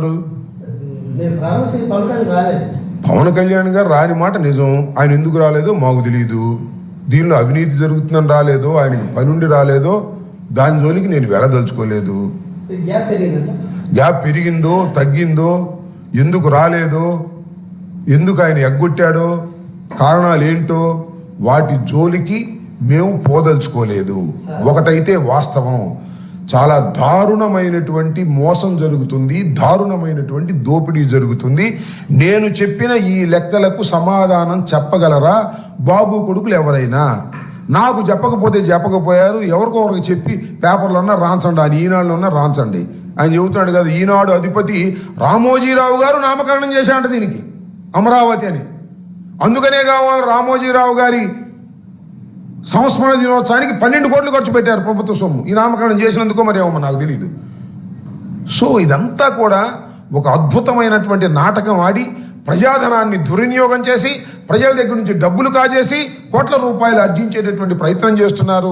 చెప్తున్నారు? పవన్ కళ్యాణ్ గారు రాని మాట నిజం. ఆయన ఎందుకు రాలేదో మాకు తెలియదు. దీనిలో అవినీతి జరుగుతుందని రాలేదో, ఆయనకి పనుండి రాలేదో, దాని జోలికి నేను వెళ్ళదలుచుకోలేదు. గ్యాప్ పెరిగిందో తగ్గిందో, ఎందుకు రాలేదో, ఎందుకు ఆయన ఎగ్గొట్టాడో, కారణాలు ఏంటో వాటి జోలికి మేము పోదలుచుకోలేదు. ఒకటైతే వాస్తవం, చాలా దారుణమైనటువంటి మోసం జరుగుతుంది, దారుణమైనటువంటి దోపిడీ జరుగుతుంది. నేను చెప్పిన ఈ లెక్కలకు సమాధానం చెప్పగలరా బాబు కొడుకులు ఎవరైనా? నాకు చెప్పకపోతే చెప్పకపోయారు, ఎవరికొకరికి చెప్పి పేపర్లన్నా రాంచండి, అని ఈనాడులో ఉన్నా రాంచండి. ఆయన చెబుతున్నాడు కదా, ఈనాడు అధిపతి రామోజీరావు గారు నామకరణం చేశాడు దీనికి, అమరావతి అని. అందుకనే కావాలి రామోజీరావు గారి సంస్మరణ దినోత్సవానికి 12 కోట్లు ఖర్చు పెట్టారు ప్రభుత్వ సొమ్ము, ఈ నామకరణం చేసినందుకో మరి ఏమో నాకు తెలియదు. సో ఇదంతా కూడా ఒక అద్భుతమైనటువంటి నాటకం ఆడి ప్రజాధనాన్ని దుర్వినియోగం చేసి ప్రజల దగ్గర నుంచి డబ్బులు కాజేసి కోట్ల రూపాయలు ఆర్జించేటటువంటి ప్రయత్నం చేస్తున్నారు.